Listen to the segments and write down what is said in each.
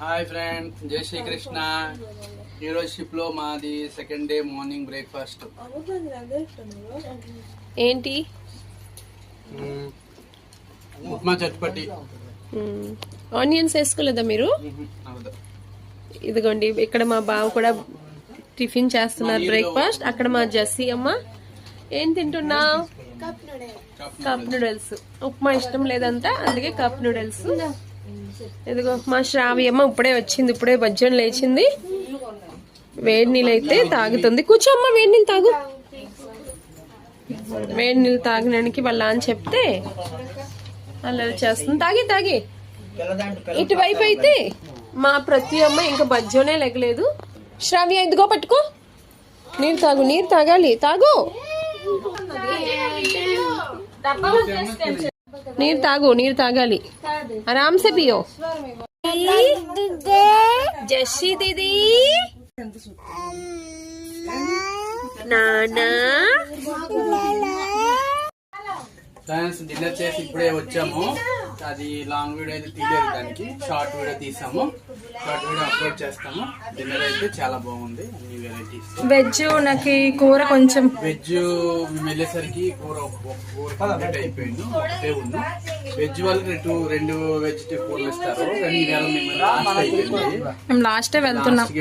Hi friend, జై శ్రీకృష్ణ. ఈరోజు షిప్లో మాది సెకండ్ డే మార్నింగ్ బ్రేక్ఫాస్ట్. ఏంటి? ఉప్మా చట్పటి. ఆనియన్స్ వేసుకోలేదా మీరు? ఇదిగోండి, ఇక్కడ మా బావ కూడా టిఫిన్ చేస్తున్నారు బ్రేక్ఫాస్ట్. అక్కడ మా జస్సీ అమ్మ ఏం తింటున్నా? Cup noodles. ఉప్మా ఇష్టం లేదంతా, అందుకే కప్ నూడిల్స్. ఇదిగో మా శ్రావి అమ్మ ఇప్పుడే వచ్చింది, ఇప్పుడే బజ్జం లేచింది. వేడి నీళ్ళు అయితే తాగుతుంది. కూర్చోమ్మ, వేడి నీళ్ళు తాగు. వేడి నీళ్ళు తాగడానికి వాళ్ళ అని చెప్తే అలా చేస్తుంది. తాగి ఇటువైపు అయితే మా ప్రతి అమ్మ ఇంకా బజ్జోనే లెగలేదు. శ్రావ్య ఇదిగో పట్టుకో, నీరు తాగు, నీరు తాగాలి, తాగు, నీరు తాగు, నీరు తాగాలి. ఆరామ్ సే పియో. జస్సీ దీదీ, నానా ఫ్రెండ్స్, డిన్నర్ చేసి ఇప్పుడే వచ్చాము. అది లాంగ్ వీడియో అయితే తీయలేదు, దానికి షార్ట్ వీడియో తీసాము. షార్ట్ వీడియో అప్లోడ్ చేస్తాము. డిన్నర్ అయితే చాలా బాగుంది, అన్ని వెరైటీస్. వెజ్ నాకు కూర కొంచెం వెజ్ వెళ్ళేసరికి కూర కంప్లీట్ అయిపోయింది. ఒకటే ఉంది వెజ్. వాళ్ళు రెండు వెజిటేబుల్ కూరలు ఇస్తారు, కానీ లాస్ట్ అయిపోయింది. మేము లాస్టే వెళ్తున్నాము,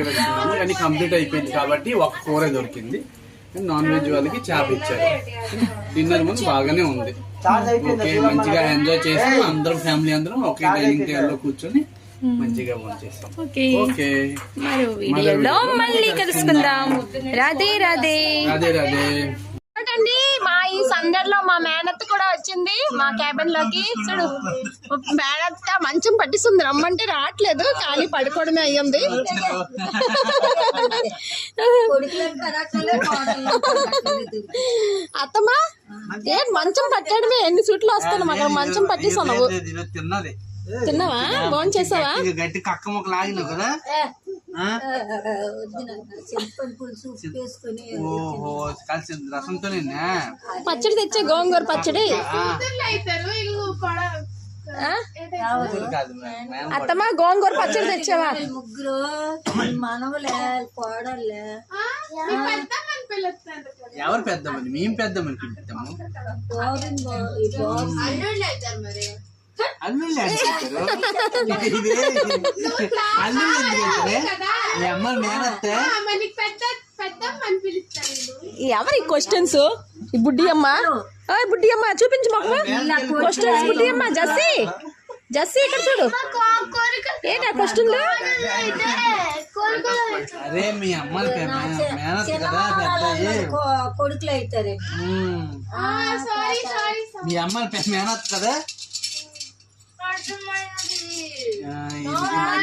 కానీ కంప్లీట్ అయిపోయింది కాబట్టి ఒక కూర దొరికింది. నాన్ వెజ్ వాళ్ళకి చేప ఇచ్చారు. డిన్నర్ ముందు బాగానే ఉంది. ఓకే, మంచిగా ఎంజాయ్ చేసి అందరం ఫ్యామిలీ అందరం ఒకే డైనింగ్ టేబుల్ లో కూర్చొని మంచిగా భోంచేస్తాం. ఓకే, మరో వీడియోలో మళ్ళీ కలుసుకుందాం. రాధే రాధే. రాధే రాధే. చూడండి, మా ఈ సందర్లో మా మేనత్త కూడా వచ్చింది మా క్యాబిన్ లోకి. చూడు, మేనత్త మంచం పట్టిస్తుంది, రమ్మంటే రావట్లేదు, కానీ పడుకోవడమే అయ్యింది. అత్తమ్మా, ఏం మంచం పట్టడమే, ఎన్ని సూట్లు వస్తాను మాకు మంచం పట్టిస్తున్నావు. తిన్నావా? భోజనం చేసావా? గట్టి కక్క ముక్క లాగినావు కదా. రసంతోనే పచ్చడి తెచ్చే, గోంగూర పచ్చడి. అత్తమ్మా, గోంగూర పచ్చడి తెచ్చావా? ముగ్గురు మనవలే కోడలే. ఎవరు పెద్దమని? మేము పెద్దమని పిలుస్తాము. అల్లుళ్ళు అమ్మ మేనత్తే. ఎవరి క్వశ్చన్స్? ఈ బుడ్డి అమ్మ, బుడ్డి అమ్మ చూపించు మాకు క్వశ్చన్స్. బుడ్డి అమ్మ, జస్సీ జస్సీ ఇక్కడ చూడు, ఏంటా క్వశ్చన్లు? అరే మీ అమ్మ మేనత్ కదా, కొడుకులు అవుతారు. మీ అమ్మ మేనత్ కదా.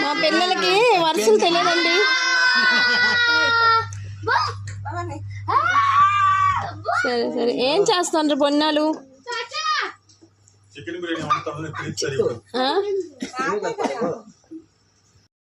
మా పిల్లలకి వరుసలు తెలియదండి. సరే సరే, ఏం చేస్తాను బొన్నాలు? చికెన్ బిర్యానీ